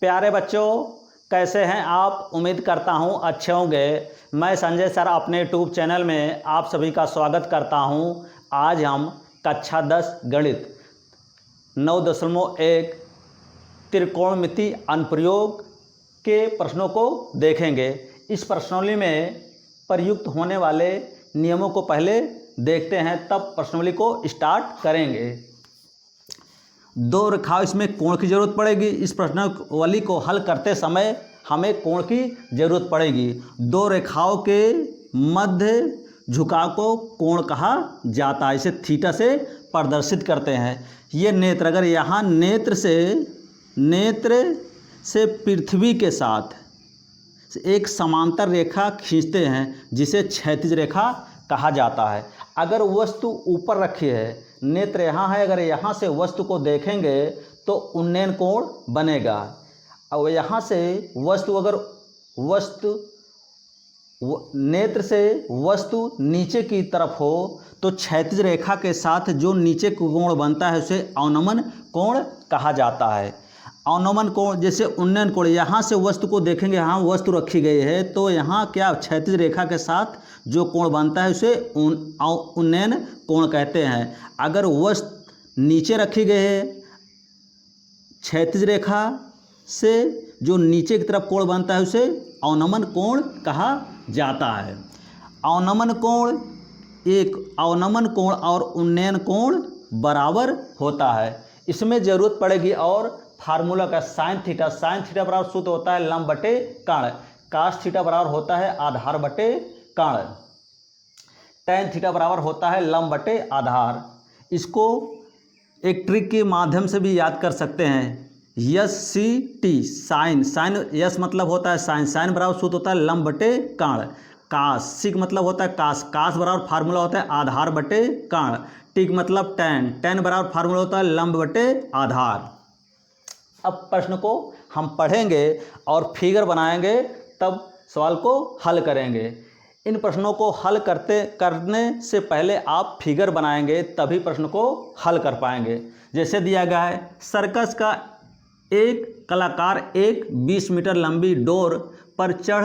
प्यारे बच्चों, कैसे हैं आप? उम्मीद करता हूं अच्छे होंगे। मैं संजय सर अपने यूट्यूब चैनल में आप सभी का स्वागत करता हूं। आज हम कक्षा 10 गणित 9.1 त्रिकोणमिति अनुप्रयोग के प्रश्नों को देखेंगे। इस प्रश्नावली में प्रयुक्त होने वाले नियमों को पहले देखते हैं, तब प्रश्नावली को स्टार्ट करेंगे। दो रेखाओं, इसमें कोण की जरूरत पड़ेगी। इस प्रश्नावली को हल करते समय हमें कोण की जरूरत पड़ेगी। दो रेखाओं के मध्य झुकाव को कोण कहा जाता है। इसे थीटा से प्रदर्शित करते हैं। ये नेत्र, अगर यहाँ नेत्र से पृथ्वी के साथ एक समांतर रेखा खींचते हैं, जिसे क्षैतिज रेखा कहा जाता है। अगर वस्तु ऊपर रखी है, नेत्र यहाँ है, अगर यहाँ से वस्तु को देखेंगे तो उन्नयन कोण बनेगा। और यहाँ से नेत्र से वस्तु नीचे की तरफ हो तो क्षैतिज रेखा के साथ जो नीचे कोण बनता है उसे अवनमन कोण कहा जाता है। अवनमन कोण जैसे उन्नयन कोण, यहाँ से वस्तु को देखेंगे, यहाँ वस्तु रखी गई है तो यहाँ क्या क्षैतिज रेखा के साथ जो कोण बनता है उसे उन्नयन कोण कहते हैं। अगर वस्तु नीचे रखी गई है, क्षैतिज रेखा से जो नीचे की तरफ कोण बनता है उसे अवनमन कोण कहा जाता है। अवनमन कोण और उन्नयन कोण बराबर होता है। इसमें जरूरत पड़ेगी और फार्मूला का साइन थीटा बराबर सूत्र होता है लंब बटे कर्ण। कास थीटा बराबर होता है आधार बटे कर्ण। टैन थीटा बराबर होता है लंब बटे आधार। इसको एक ट्रिक के माध्यम से भी याद कर सकते हैं। S C T sine S मतलब होता है साइन बराबर सूत्र होता है लंब बटे कर्ण। कास सी मतलब होता है कास बराबर फार्मूला होता है आधार बटे कर्ण। टी मतलब टैन बराबर फार्मूला होता है लंब बटे आधार। अब प्रश्न को हम पढ़ेंगे और फिगर बनाएंगे, तब सवाल को हल करेंगे। इन प्रश्नों को हल करने से पहले आप फिगर बनाएंगे, तभी प्रश्न को हल कर पाएंगे। जैसे दिया गया है, सर्कस का एक कलाकार एक 20 मीटर लंबी डोर पर चढ़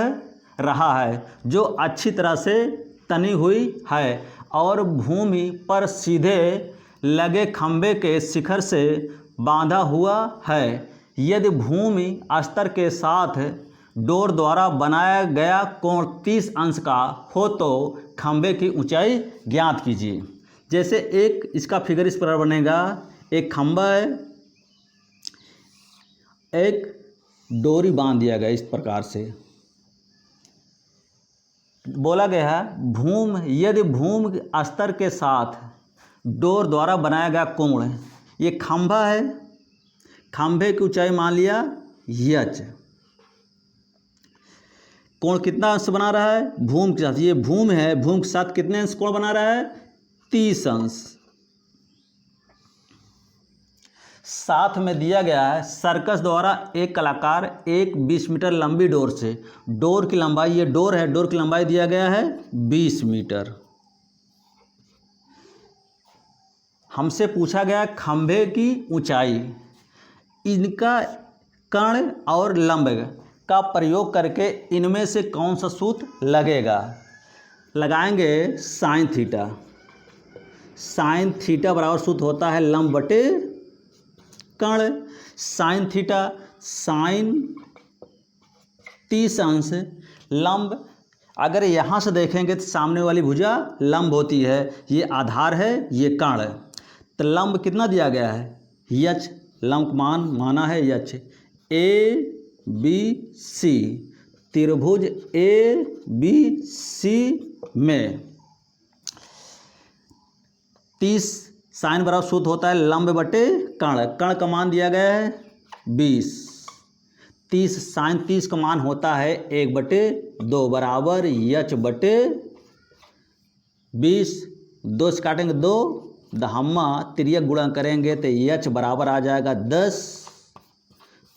रहा है, जो अच्छी तरह से तनी हुई है और भूमि पर सीधे लगे खंभे के शिखर से बांधा हुआ है। यदि भूमि स्तर के साथ डोर द्वारा बनाया गया कोण 30 अंश का हो तो खंभे की ऊंचाई ज्ञात कीजिए। जैसे एक इसका फिगर इस प्रकार बनेगा। एक खंभा है, एक डोरी बांध दिया गया इस प्रकार से। बोला गया है यदि भूमि स्तर के साथ डोर द्वारा बनाया गया कोण, ये खंभा है, खंभे की ऊंचाई मान लिया यच। कोण कितना अंश बना रहा है? भूमि के साथ, ये भूमि है, भूमि के साथ कितने अंश कोण बना रहा है? 30 अंश। साथ में दिया गया है सर्कस द्वारा एक कलाकार एक 20 मीटर लंबी डोर से, डोर की लंबाई, ये डोर है, डोर की लंबाई दिया गया है 20 मीटर। हमसे पूछा गया खंभे की ऊंचाई। इनका कर्ण और लंब का प्रयोग करके इनमें से कौन सा सूत्र लगेगा? लगाएंगे साइन थीटा बराबर सूत्र होता है लंब बटे कर्ण। साइन 30 अंश, लंब अगर यहाँ से देखेंगे तो सामने वाली भुजा लंब होती है, ये आधार है, ये कर्ण। तो लंब कितना दिया गया है? यच, लंब मान माना है यच। ए बी सी, त्रिभुज ए बी सी में 30 साइन बराबर सूत्र होता है लंब बटे कर्ण। कर्ण का मान दिया गया है 20। 30 साइन 30 का मान होता है 1/2 बराबर यच बटे 20। 2 से काटेंगे 2, दहम्मा तिर्यक गुणा करेंगे तो यच बराबर आ जाएगा 10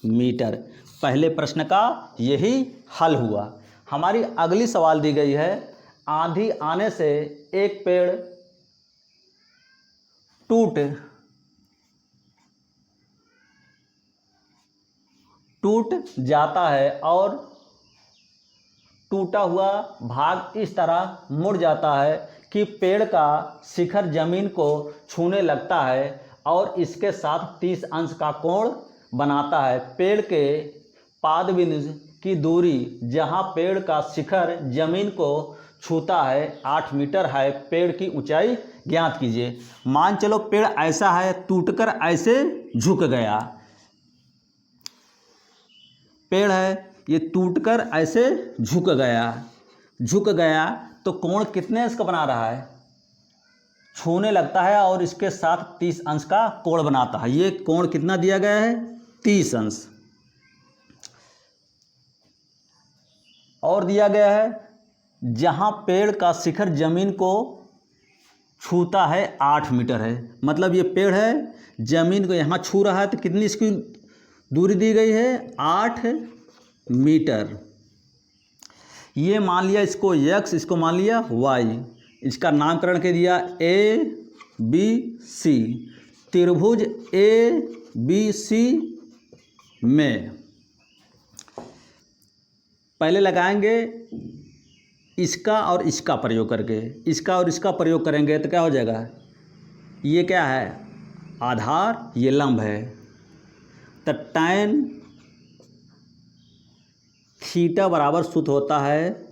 मीटर। पहले प्रश्न का यही हल हुआ। हमारी अगली सवाल दी गई है, आंधी आने से एक पेड़ टूट जाता है और टूटा हुआ भाग इस तरह मुड़ जाता है कि पेड़ का शिखर जमीन को छूने लगता है और इसके साथ 30 अंश का कोण बनाता है। पेड़ के पादबिंदु की दूरी जहां पेड़ का शिखर जमीन को छूता है 8 मीटर है। पेड़ की ऊंचाई ज्ञात कीजिए। मान चलो पेड़ ऐसा है, टूटकर ऐसे झुक गया। पेड़ है, ये टूटकर ऐसे झुक गया तो कोण कितने अंश का बना रहा है? छूने लगता है और इसके साथ 30 अंश का कोण बनाता है। ये कोण कितना दिया गया है? 30 अंश। और दिया गया है जहां पेड़ का शिखर जमीन को छूता है 8 मीटर है। मतलब ये पेड़ है, जमीन को यहाँ छू रहा है तो कितनी इसकी दूरी दी गई है? 8 मीटर। ये मान लिया इसको x, इसको मान लिया y। इसका नामकरण के दिया ABC। त्रिभुज ABC में पहले लगाएंगे इसका और इसका प्रयोग करके, इसका और इसका प्रयोग करेंगे तो क्या हो जाएगा? ये क्या है? आधार, ये लंब है। तो tan थीटा बराबर सूत्र होता है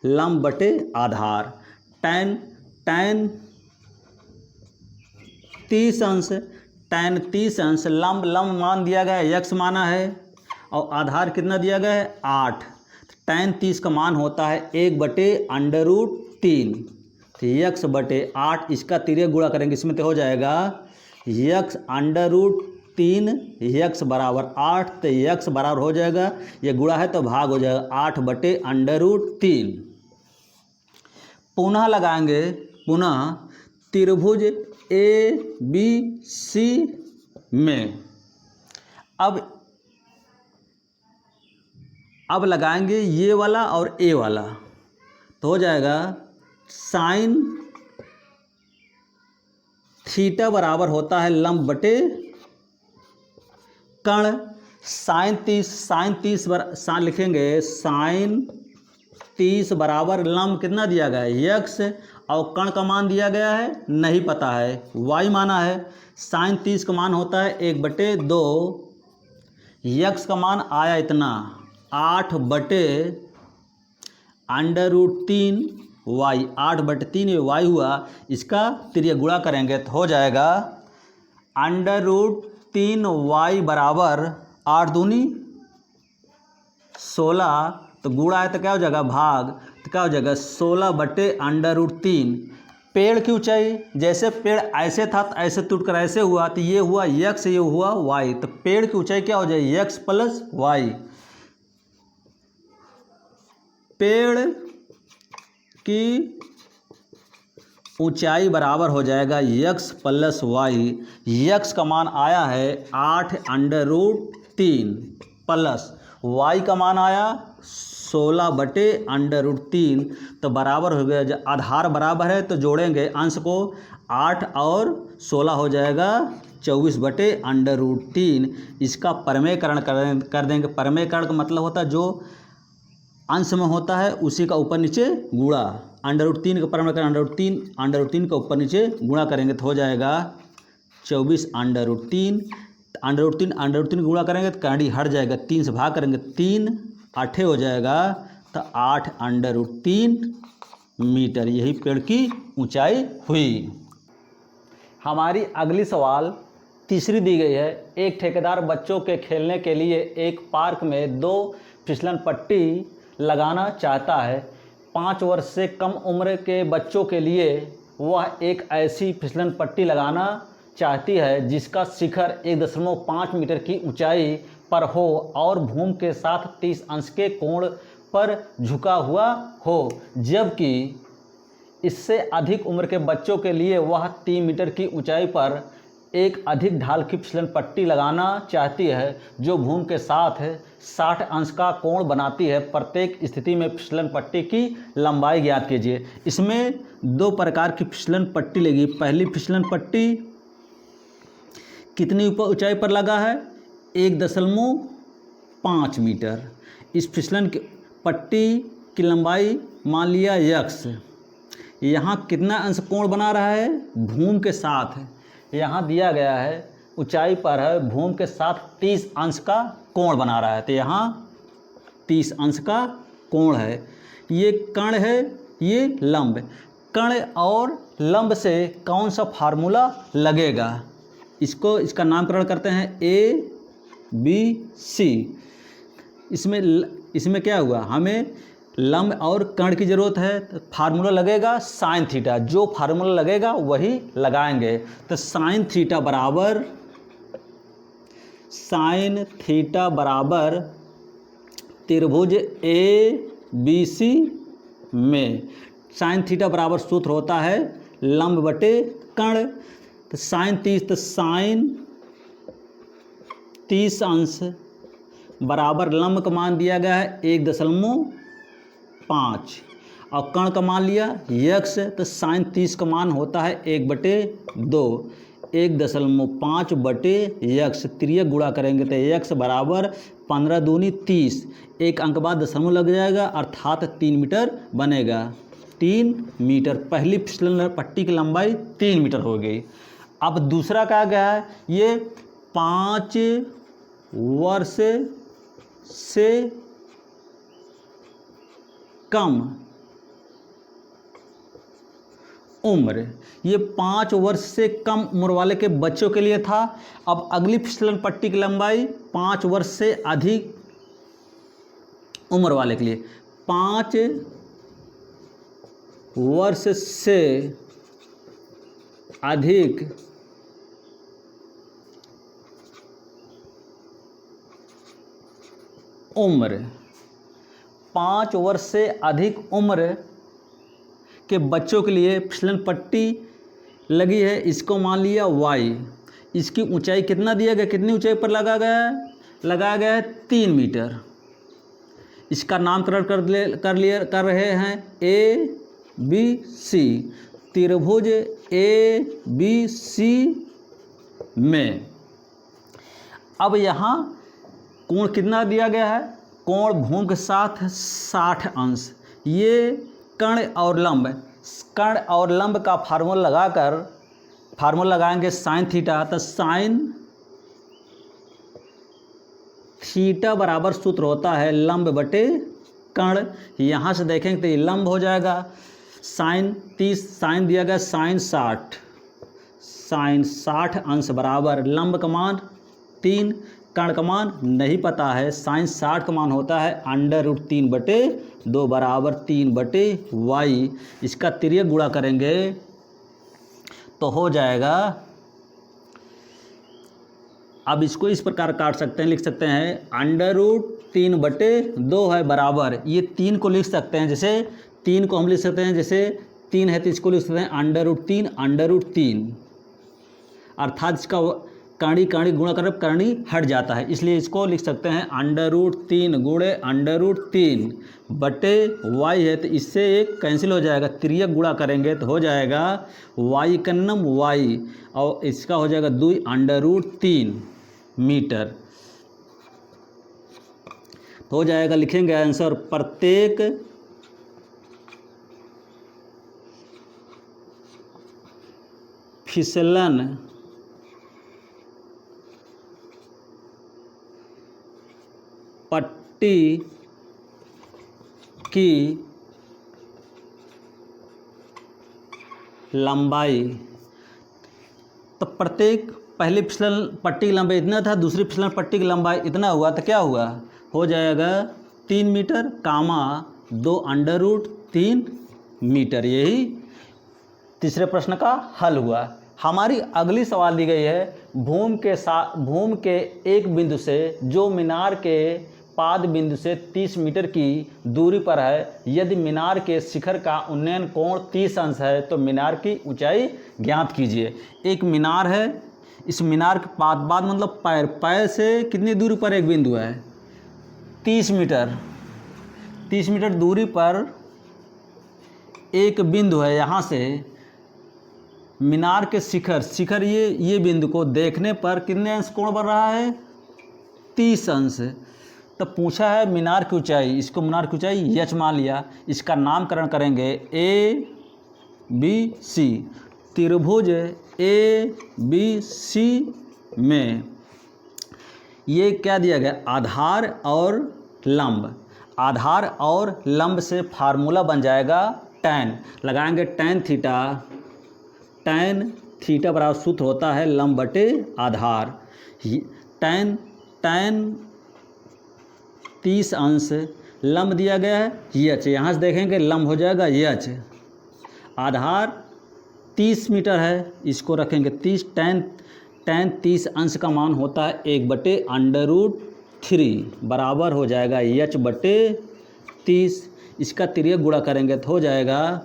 लंब बटे आधार। tan 30 अंश, tan 30 अंश, लंब मान दिया गया है x माना है और आधार कितना दिया गया है? 8। tan 30 का मान होता है 1/√3। तो x बटे 8, इसका तिर्यक गुणा करेंगे इसमें तो हो जाएगा x√3, x बराबर 8। तो x बराबर हो जाएगा, ये गुणा है तो भाग हो जाएगा 8/√3। पुनः लगाएंगे, पुनः त्रिभुज ABC में अब लगाएंगे ये वाला और ए वाला तो हो जाएगा साइन थीटा बराबर होता है लंब बटे कर्ण। साइन 30 लिखेंगे, साइन 30 बराबर लंब कितना दिया गया है? x और कर्ण का मान दिया गया है नहीं पता है, y माना है। साइन 30 का मान होता है 1/2। x का मान आया इतना 8/√3 y, 8/3 ये y हुआ। इसका तिर्यक गुणा करेंगे तो हो जाएगा √3y बराबर 8 दूनी 16। तो गुणा है तो क्या हो जाएगा? भाग। तो क्या हो जाएगा? 16/√3। पेड़ की ऊंचाई, जैसे पेड़ ऐसे था तो ऐसे टूटकर ऐसे हुआ तो ये हुआ x, ये हुआ y। तो पेड़ की ऊंचाई क्या हो जाएगी? x + y। पेड़ की ऊंचाई बराबर हो जाएगा x + y। x का मान आया है 8/√3 प्लस y का मान आया 16/√3। तो बराबर हो गया, जब आधार बराबर है तो जोड़ेंगे अंश को, 8 और 16 हो जाएगा 24/√3। इसका परमेयकरण कर देंगे। परमेयकरण का मतलब होता है जो अंश में होता है उसी का ऊपर नीचे गुणा। √3 का परमेयकरण √3 का ऊपर नीचे गुणा करेंगे तो हो जाएगा 24/√3। √3 गुणा करेंगे तो कांडी हट जाएगा, 3 से भाग करेंगे 3 8 हो जाएगा तो 8/√3 मीटर। यही पेड़ की ऊंचाई हुई। हमारी अगली सवाल तीसरी दी गई है। एक ठेकेदार बच्चों के खेलने के लिए एक पार्क में 2 फिसलन पट्टी लगाना चाहता है। 5 वर्ष से कम उम्र के बच्चों के लिए वह एक ऐसी फिसलन पट्टी लगाना चाहती है जिसका शिखर 1.5 मीटर की ऊंचाई पर हो और भूमि के साथ 30 अंश के कोण पर झुका हुआ हो, जबकि इससे अधिक उम्र के बच्चों के लिए वह 3 मीटर की ऊंचाई पर एक अधिक ढाल की फिसलन पट्टी लगाना चाहती है जो भूमि के साथ 60 अंश का कोण बनाती है। प्रत्येक स्थिति में फिसलन पट्टी की लंबाई ज्ञात कीजिए। इसमें 2 प्रकार की फिसलन पट्टी लगी। पहली फिसलन पट्टी कितनी ऊंचाई पर लगा है? 1.5 मीटर। इस फिसलन की पट्टी की लंबाई मान लिया यक्स। यहाँ कितना अंश कोण बना रहा है? भूमि के साथ यहाँ दिया गया है, ऊंचाई पर है, भूमि के साथ 30 अंश का कोण बना रहा है। तो यहाँ 30 अंश का कोण है। ये कण है, ये लंब। कण और लंब से कौन सा फार्मूला लगेगा? इसका नामकरण करते हैं ABC। इसमें क्या हुआ? हमें लंब और कण की ज़रूरत है, तो फार्मूला लगेगा साइन थीटा। जो फार्मूला लगेगा वही लगाएंगे। तो साइन थीटा बराबर त्रिभुज ABC में साइन थीटा बराबर सूत्र होता है लंब बटे कण। तो साइन 30 अंश बराबर लंब का मान दिया गया है 1.5 और कण का मान लिया यक्स। तो साइन 30 का मान होता है 1/2। 1.5 बटे यक्स, तिर्यक गुणा करेंगे तो यक्स बराबर 15 दूनी 30। एक अंक बाद दशमलव लग जाएगा, अर्थात 3 मीटर बनेगा। 3 मीटर पहली फिसलन पट्टी की लंबाई 3 मीटर हो गई। अब दूसरा क्या गया है? ये 5 वर्ष से कम उम्र। ये 5 वर्ष से कम उम्र वाले के बच्चों के लिए था। अब अगली फिसलन पट्टी की लंबाई 5 वर्ष से अधिक उम्र वाले के लिए। 5 वर्ष से अधिक उम्र, 5 वर्ष से अधिक उम्र के बच्चों के लिए फिसलन पट्टी लगी है। इसको मान लिया y। इसकी ऊंचाई कितना दिया गया? कितनी ऊंचाई पर लगाया गया है? लगाया गया है 3 मीटर। इसका नामकरण कर रहे हैं ABC। त्रिभुज ABC में अब यहाँ कोण कितना दिया गया है? कोण भूमि के साथ 60 अंश। ये कण और लंब का फार्मूला लगाएंगे साइन थीटा। तो साइन थीटा बराबर सूत्र होता है लंब बटे कण। यहाँ से देखेंगे तो ये लंब हो जाएगा। साइन 30, साइन दिया गया साइन 60 अंश बराबर लंब का मान 3, कण का मान नहीं पता है। साइन 60 का मान होता है √3/2 बराबर 3/y। इसका तिर्यक गुणा करेंगे तो हो जाएगा। अब इसको इस प्रकार काट सकते हैं, लिख सकते हैं √3/2 है बराबर, ये 3 को लिख सकते हैं। जैसे 3 को हम लिख सकते हैं, जैसे 3 है तो इसको लिख सकते हैं √3 अर्थात इसका कणी गुणा कर कणी हट जाता है, इसलिए इसको लिख सकते हैं √3 गुणे √3 बटे y है तो इससे एक कैंसिल हो जाएगा। तिर्यक गुणा करेंगे तो हो जाएगा y का नम y और इसका हो जाएगा 2 √3 मीटर। तो हो जाएगा, लिखेंगे आंसर प्रत्येक फिसलन पट्टी की लंबाई। तो प्रत्येक पहली फिसलन पट्टी की लंबाई इतना था, दूसरी फिसलन पट्टी की लंबाई इतना हुआ, तो क्या हुआ? हो जाएगा 3 मीटर कामा 2 √3 मीटर। यही तीसरे प्रश्न का हल हुआ। हमारी अगली सवाल दी गई है, भूमि के एक बिंदु से जो मीनार के पाद बिंदु से 30 मीटर की दूरी पर है, यदि मीनार के शिखर का उन्नयन कोण 30 अंश है तो मीनार की ऊंचाई ज्ञात कीजिए। एक मीनार है, इस मीनार के पाद मतलब पैर से कितनी दूरी पर एक बिंदु है? 30 मीटर। 30 मीटर दूरी पर एक बिंदु है। यहाँ से मीनार के शिखर ये बिंदु को देखने पर कितने अंश कोण बन रहा है? 30 अंश। तो पूछा है मीनार की ऊंचाई, इसको मीनार की ऊंचाई h मान लिया। इसका नामकरण करेंगे ABC। त्रिभुज ABC में ये क्या दिया गया, आधार और लंब। आधार और लंब से फार्मूला बन जाएगा tan, लगाएंगे tan थीटा बराबर सूत्र होता है लंब बटे आधार। tan 30 अंश, लंब दिया गया है h, यहाँ से देखेंगे लंब हो जाएगा h। आधार 30 मीटर है, इसको रखेंगे 30। tan 30 अंश का मान होता है 1/√3 बराबर हो जाएगा h बटे 30। इसका तिर्यक गुणा करेंगे तो हो जाएगा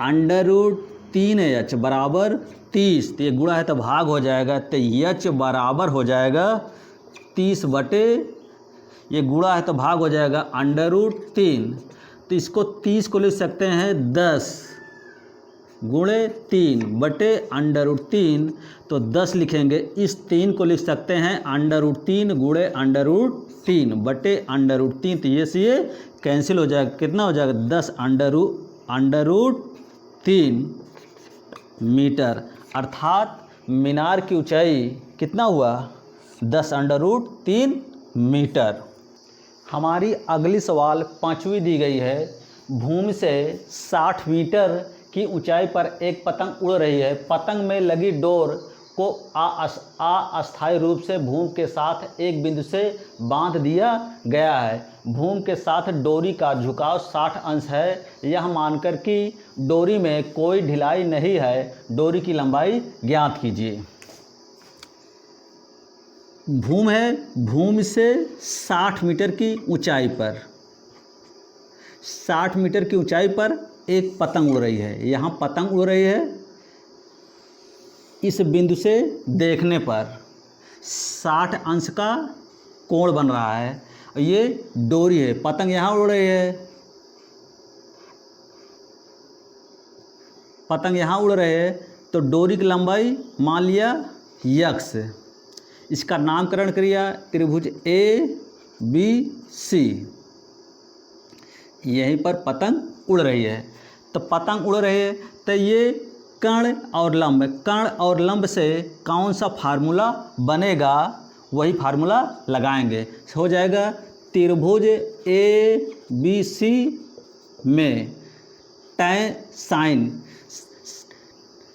√3h बराबर 30। तो ये गुणा है तो भाग हो जाएगा, तो h बराबर हो जाएगा 30 बटे, ये गुणा है तो भाग हो जाएगा √3। तो इसको 30 को लिख सकते हैं 10 गुणे 3 बटे √3, तो 10 लिखेंगे। इस 3 को लिख सकते हैं √3 गुणे √3 बटे √3, तो ये से ये कैंसिल हो जाएगा। कितना हो जाएगा 10 √3 मीटर, अर्थात मीनार की ऊंचाई कितना हुआ 10 √3 मीटर। हमारी अगली सवाल 5वीं दी गई है। भूमि से 60 मीटर की ऊंचाई पर एक पतंग उड़ रही है। पतंग में लगी डोर को अस्थायी रूप से भूमि के साथ एक बिंदु से बांध दिया गया है। भूमि के साथ डोरी का झुकाव 60 अंश है, यह मानकर कि डोरी में कोई ढिलाई नहीं है, डोरी की लंबाई ज्ञात कीजिए। भूमि है, भूमि से 60 मीटर की ऊंचाई पर, 60 मीटर की ऊंचाई पर एक पतंग उड़ रही है। यहाँ पतंग उड़ रही है, इस बिंदु से देखने पर 60 अंश का कोण बन रहा है। ये डोरी है, पतंग यहाँ उड़ रही है, पतंग यहाँ उड़ रहे है, तो डोरी की लंबाई मान लिया x। इसका नामकरण किया त्रिभुज ABC। यहीं पर पतंग उड़ रही है, तो पतंग उड़ रही है, तो ये कर्ण और लंब, कर्ण और लंब से कौन सा फार्मूला बनेगा, वही फार्मूला लगाएंगे। हो जाएगा त्रिभुज ABC में tan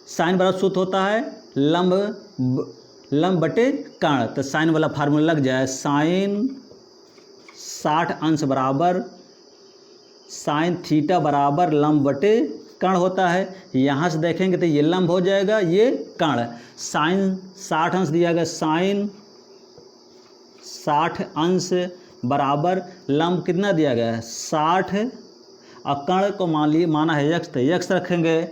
साइन बराबर सूत्र होता है लंब बटे कर्ण, तो साइन वाला फार्मूला लग जाए। साइन 60 अंश बराबर साइन थीटा बराबर लंब बटे कर्ण होता है। यहाँ से देखेंगे तो ये लंब हो जाएगा, ये कर्ण। साइन 60 अंश दिया गया, साइन 60 अंश बराबर लंब कितना दिया गया है 60, और कर्ण को माना है x, तो x रखेंगे।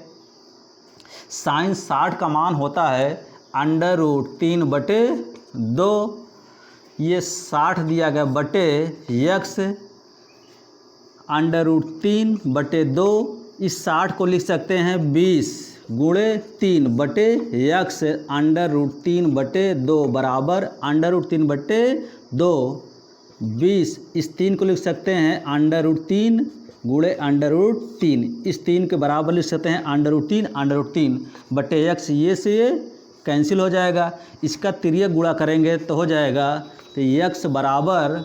साइन 60 का मान होता है √3 बटे 2, ये 60 दिया गया बटे x, √3 बटे 2। इस 60 को लिख सकते हैं 20 गुणे 3 बटे x, √3 बटे 2 बराबर √3 बटे 2 20। इस 3 को लिख सकते हैं √3 गुणे √3, इस 3 के बराबर लिख सकते हैं √3 बटे x। ये से ये कैंसिल हो जाएगा। इसका तिर्यक गुणा करेंगे तो हो जाएगा, तो x बराबर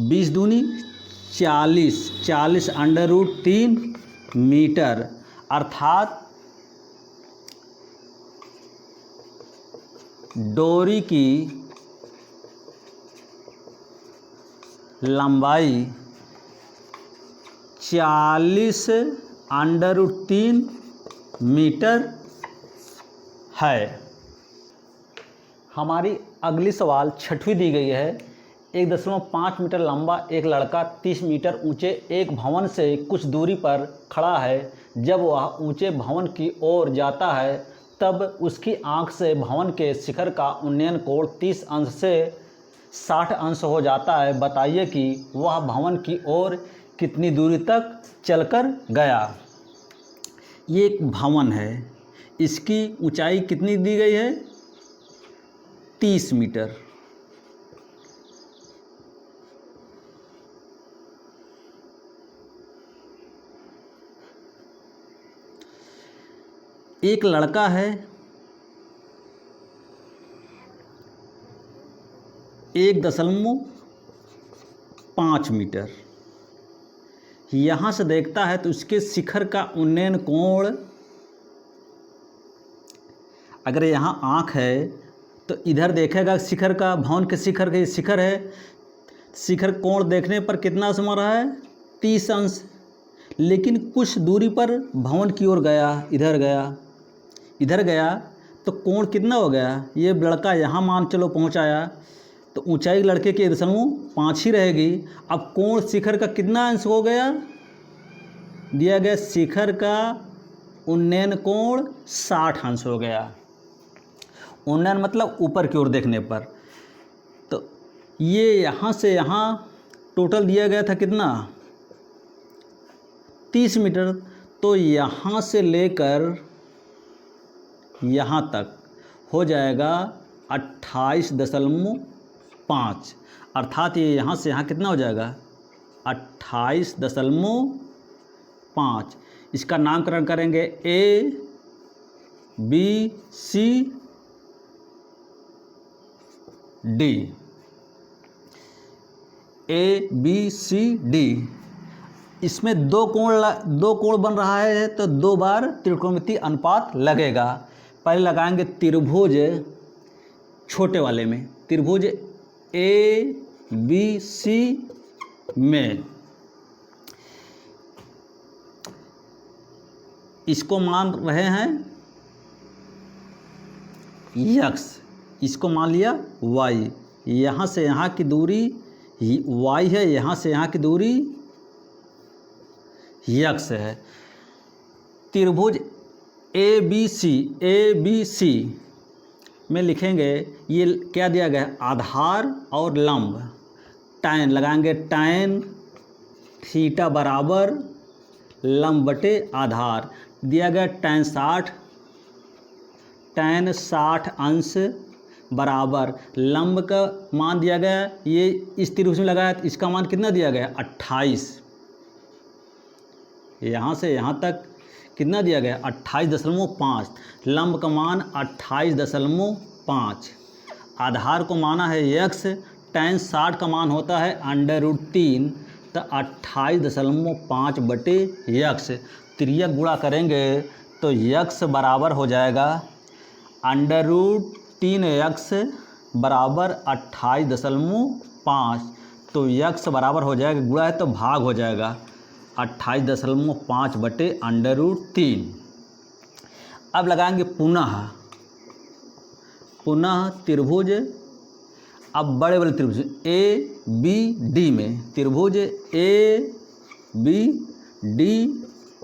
20 दूनी 40 √3 मीटर, अर्थात डोरी की लंबाई 40 √3 मीटर है। हमारी अगली सवाल 6वीं दी गई है। 1.5 मीटर लंबा एक लड़का 30 मीटर ऊंचे एक भवन से कुछ दूरी पर खड़ा है। जब वह ऊंचे भवन की ओर जाता है तब उसकी आंख से भवन के शिखर का उन्नयन कोण 30 अंश से 60 अंश हो जाता है। बताइए कि वह भवन की ओर कितनी दूरी तक चलकर गया। ये एक भवन है, इसकी ऊंचाई कितनी दी गई है 30 मीटर। एक लड़का है 1.5 मीटर, यहाँ से देखता है तो उसके शिखर का उन्नयन कोण, अगर यहाँ आँख है तो इधर देखेगा शिखर का, भवन के शिखर के शिखर है, शिखर कोण देखने पर कितना समय रहा है 30 अंश। लेकिन कुछ दूरी पर भवन की ओर गया, इधर गया तो कोण कितना हो गया, ये लड़का यहाँ मान चलो पहुँचाया तो ऊंचाई लड़के की 1.5 ही रहेगी। अब कोण शिखर का कितना अंश हो गया, दिया गया शिखर का उन्नयन कोण 60 अंश हो गया। उन्नयन मतलब ऊपर की ओर देखने पर। तो ये यहाँ से यहाँ टोटल दिया गया था कितना 30 मीटर, तो यहाँ से लेकर यहाँ तक हो जाएगा 28.5, अर्थात ये यहाँ से यहाँ कितना हो जाएगा 28.5। इसका नामकरण करेंगे A B C D, A B C D। इसमें दो कोण बन रहा है तो 2 बार त्रिकोणमितीय अनुपात लगेगा। पहले लगाएंगे त्रिभुज छोटे वाले में, त्रिभुज A B C में इसको मान रहे हैं x, इसको मान लिया y, यहाँ से यहाँ की दूरी y है, यहाँ से यहाँ की दूरी x है। त्रिभुज ABC में लिखेंगे, ये क्या दिया गया है आधार और लंब, tan लगाएंगे, tan थीटा बराबर लंब बटे आधार, दिया गया tan 60 अंश बराबर लंब का मान दिया गया, ये इस त्रिभुज में लगाया तो इसका मान कितना दिया गया 28, यहाँ से यहाँ तक कितना दिया गया 28.5, लंब का मान 28.5, आधार को माना है x, tan 60 का मान होता है √3, तो 28.5 बटे x, तिर्यक गुणा करेंगे तो x बराबर हो जाएगा √3x बराबर 28.5, तो x बराबर हो जाएगा, गुणा है तो भाग हो जाएगा 28.5 बटे √3। अब लगाएंगे पुनः त्रिभुज, अब बड़े वाले त्रिभुज ABD में, त्रिभुज ABD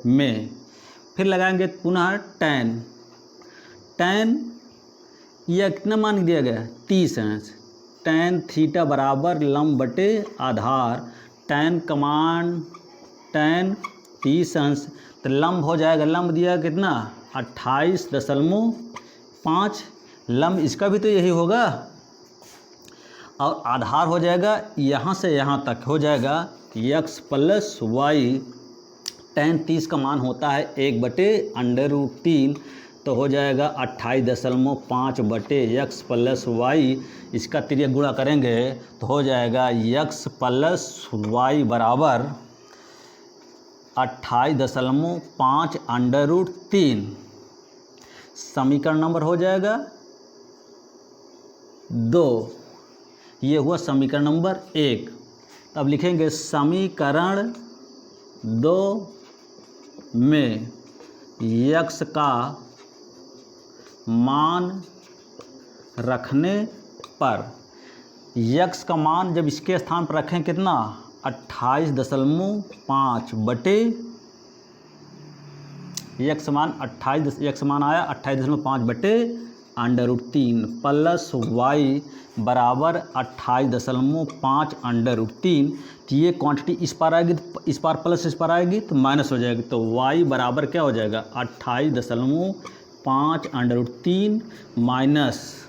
में फिर लगाएंगे पुनः tan यह कितना मान दिया गया 30 अंश, tan थीटा बराबर लंब बटे आधार, tan का मान tan 30 अंश, तो लंब हो जाएगा, लंब दिया कितना 28.5, लंब इसका भी तो यही होगा, और आधार हो जाएगा यहाँ से यहाँ तक हो जाएगा x प्लस y, tan 30 का मान होता है 1 बटे √3, तो हो जाएगा 28.5 बटे x प्लस y, इसका तिर्यक गुणा करेंगे तो हो जाएगा x प्लस y बराबर 28.5 √3। समीकरण नंबर हो जाएगा 2, ये हुआ समीकरण नंबर 1। तब लिखेंगे समीकरण 2 में x का मान रखने पर, x का मान जब इसके स्थान पर रखें कितना 28.5 बटे x मान 28, x मान आया 28.5 बटे √3 प्लस y बराबर 28.5 √3। तो ये क्वांटिटी इस पार आएगी तो इस पार प्लस, इस पार आएगी तो माइनस हो जाएगी, तो y बराबर क्या हो जाएगा 28.5 √3 माइनस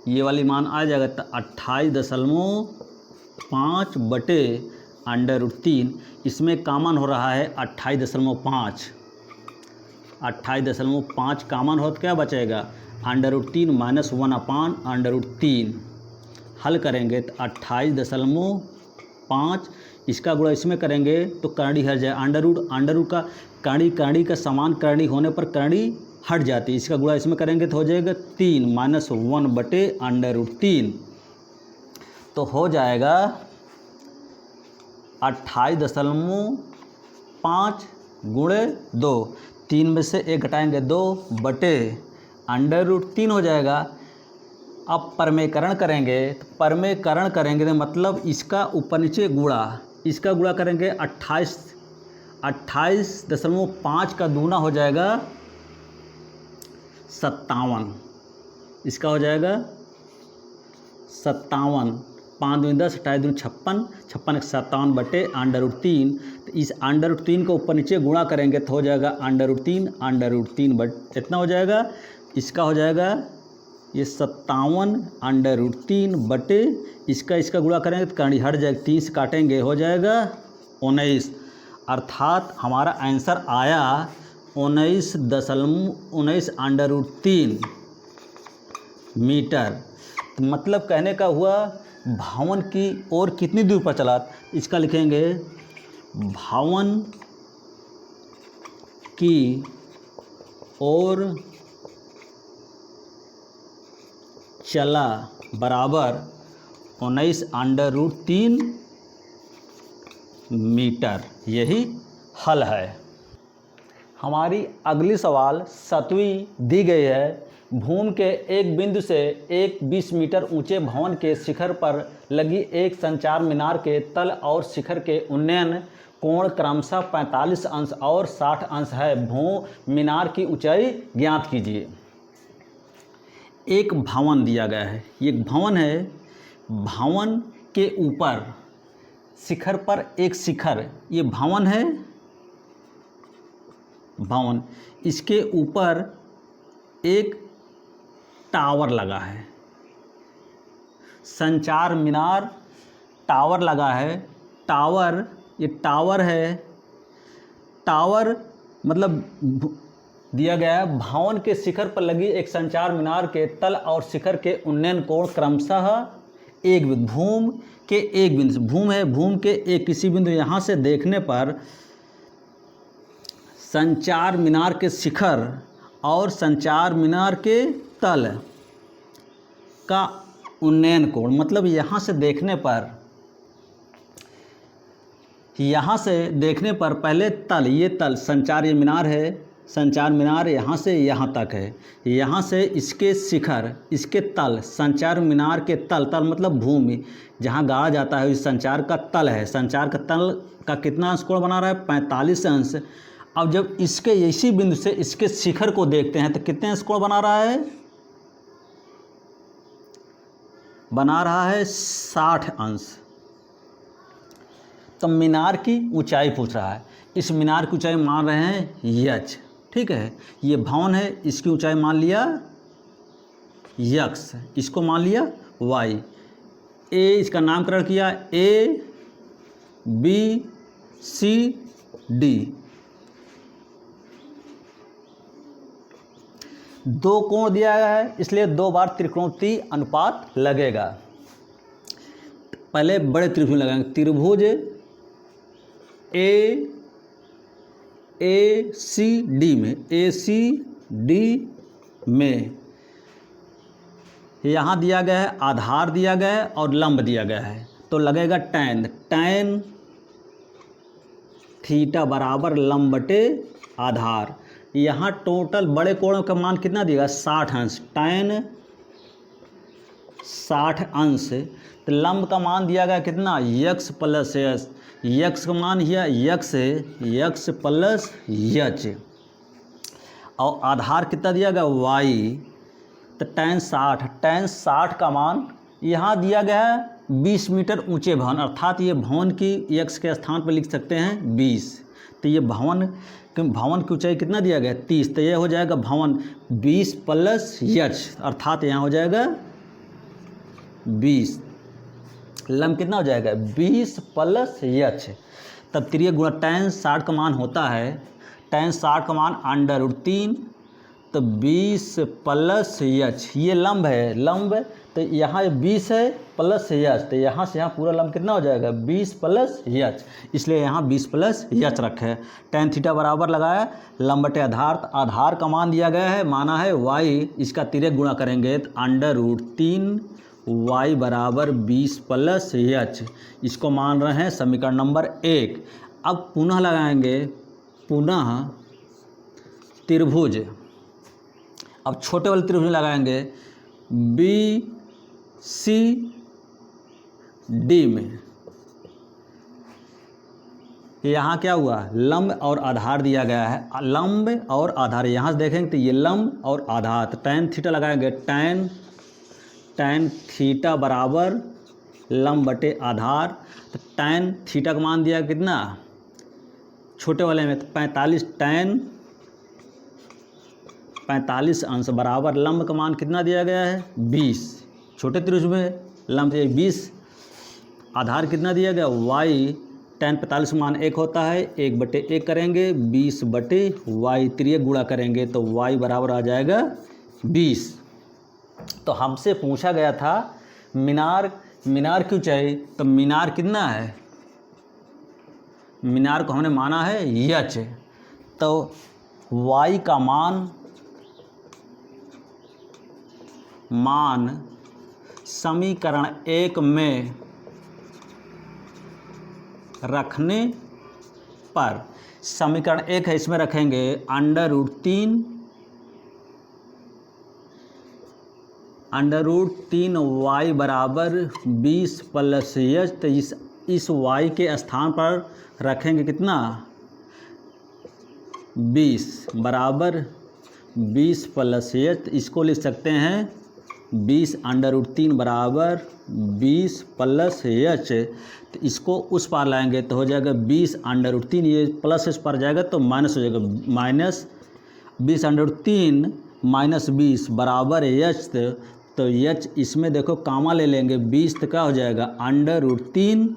ये वाली मान आ जाएगा तो 28.5 बटे √3, इसमें कॉमन हो रहा है 28.5, 28.5 कॉमन हो तो क्या बचेगा √3 - 1/√3। हल करेंगे तो 28.5, इसका गुणा इसमें करेंगे तो करणी हट जाए, अंडर रूट का करणी का समान करणी होने पर करणी हट जाती है, इसका गुणा इसमें करेंगे तो हो जाएगा 3 - 1/√3, तो हो जाएगा 28.5 गुणे 2, 3 में से 1 घटाएंगे 2/√3 हो जाएगा। अब परमेकरण करेंगे तो मतलब इसका ऊपर नीचे गुणा, इसका गुणा करेंगे 28.5 का दूना हो जाएगा 57, इसका हो जाएगा 57, 5 दूनी 10, 28 दूनी 56, 56 एक 57/√3, तो इस √3 को ऊपर नीचे गुणा करेंगे तो हो जाएगा √3 बट इतना हो जाएगा, इसका हो जाएगा ये 57/√3 बटे इसका गुणा करेंगे तो करणी हट जाएगा, 3 से काटेंगे हो जाएगा 19, अर्थात हमारा आंसर आया 19.19 मीटर। तो मतलब कहने का हुआ भवन की ओर कितनी दूर पर चला, इसका लिखेंगे भवन की ओर चला बराबर 19√3 मीटर, यही हल है। हमारी अगली सवाल 7वीं दी गई है। भूमि के एक बिंदु से एक 20 मीटर ऊंचे भवन के शिखर पर लगी एक संचार मीनार के तल और शिखर के उन्नयन कोण क्रमशः 45 अंश और 60 अंश है। मीनार की ऊंचाई ज्ञात कीजिए। एक भवन दिया गया है, ये एक भवन है, भवन के ऊपर शिखर पर एक शिखर, ये भवन है, भवन, इसके ऊपर एक टावर लगा है, संचार मीनार टावर लगा है। टावर, ये टावर है, टावर मतलब दिया गया है भवन के शिखर पर लगी एक संचार मीनार के तल और शिखर के उन्नयन कोण क्रमशः एक बिंदु, भूमि के एक बिंदु, भूमि है, भूमि के एक किसी बिंदु यहाँ से देखने पर संचार मीनार के शिखर और संचार मीनार के तल का उन्नयन कोण, मतलब यहाँ से देखने पर पहले तल, ये तल संचार, ये मीनार है, संचार मीनार यहाँ से यहाँ तक है, यहाँ से इसके शिखर, इसके तल, संचार मीनार के तल, तल मतलब भूमि जहाँ गाड़ा जाता है, इस संचार का तल है, संचार का तल का कितना अंश कोण बना रहा है 45 अंश। अब जब इसके इसी बिंदु से इसके शिखर को देखते हैं तो कितने अंश कोण बना रहा है, बना रहा है 60 अंश। तो मीनार की ऊंचाई पूछ रहा है, इस मीनार की ऊंचाई मान रहे हैं h, ठीक है, ये भवन है, इसकी ऊंचाई मान लिया x, इसको मान लिया y, a इसका नामकरण किया A B C D, दो कोण दिया गया है इसलिए 2 बार त्रिकोणमितीय अनुपात लगेगा। पहले बड़े त्रिभुज लगाएंगे, त्रिभुज ACD में यहाँ दिया गया है, आधार दिया गया है और लंब दिया गया है, तो लगेगा tan थीटा बराबर लंब बटे आधार। यहाँ टोटल बड़े कोणों का मान कितना दिएगा 60 अंश, tan 60 अंश, तो लंब का मान दिया गया कितना x प्लस एच, x का मान यह x प्लस एच, और आधार कितना दिया गया y, तो tan 60 का मान यहाँ दिया गया है 20 मीटर ऊंचे भवन, अर्थात ये भवन की x के स्थान पर लिख सकते हैं 20, तो ये भवन की ऊंचाई कितना दिया गया 30, तो ये हो जाएगा भवन 20 प्लस एच, अर्थात यहाँ हो जाएगा 20, लंब कितना हो जाएगा 20 प्लस एच। तब तिर्यक गुणा tan 60 का मान होता है, tan 60 का मान √3, तो 20 प्लस एच, ये लंब है, लंब तो यहाँ 20 है प्लस एच, तो यहाँ से यहाँ पूरा लंब कितना हो जाएगा 20 प्लस एच, इसलिए यहाँ 20 प्लस एच रखे। tan थीटा बराबर लगाया लंब बटे आधार, तो आधार का मान दिया गया है, माना है y, इसका तिर्यक गुणा करेंगे तो √3 y बराबर 20 प्लस एच, इसको मान रहे हैं समीकरण नंबर 1। अब पुनः लगाएंगे, पुनः त्रिभुज, अब छोटे वाले त्रिभुज लगाएंगे BCD में। यहाँ क्या हुआ, लंब और आधार दिया गया है, लंब और आधार, यहाँ से देखेंगे तो ये लंब और आधार, तो tan थीटा लगाएंगे, tan थीटा बराबर लंब बटे आधार, तो tan थीटा का मान दिया कितना छोटे वाले में, तो 45, tan 45 अंश बराबर लंब का मान कितना दिया गया है 20, छोटे त्रिभुज में लंब 20, आधार कितना दिया गया y, tan 45 का मान 1 होता है, 1/1 करेंगे 20 बटे y, तिर्यक गुणा करेंगे तो y बराबर आ जाएगा 20। तो हमसे पूछा गया था मीनार क्यों चाहिए, तो मीनार कितना है, मीनार को हमने माना है एच, तो y का मान समीकरण 1 में रखने पर, समीकरण 1 है इसमें रखेंगे √3 y बराबर 20 प्लस एच, तो इस y के स्थान पर रखेंगे कितना 20 बराबर 20 प्लस एच, इसको लिख सकते हैं 20 √3 बराबर 20 प्लस एच, तो इसको उस पार लाएंगे तो हो जाएगा 20 √3, ये प्लस इस पर जाएगा तो माइनस हो जाएगा, माइनस 20 √3 माइनस 20 बराबर एच, तो एच इसमें देखो कामा ले लेंगे, 20 तो क्या हो जाएगा √3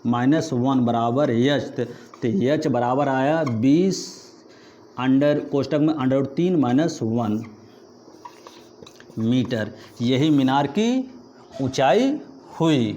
माइनस 1 बराबर एच, तो एच बराबर आया 20 कोष्टक में √3 माइनस 1 मीटर। यही मीनार की ऊंचाई हुई।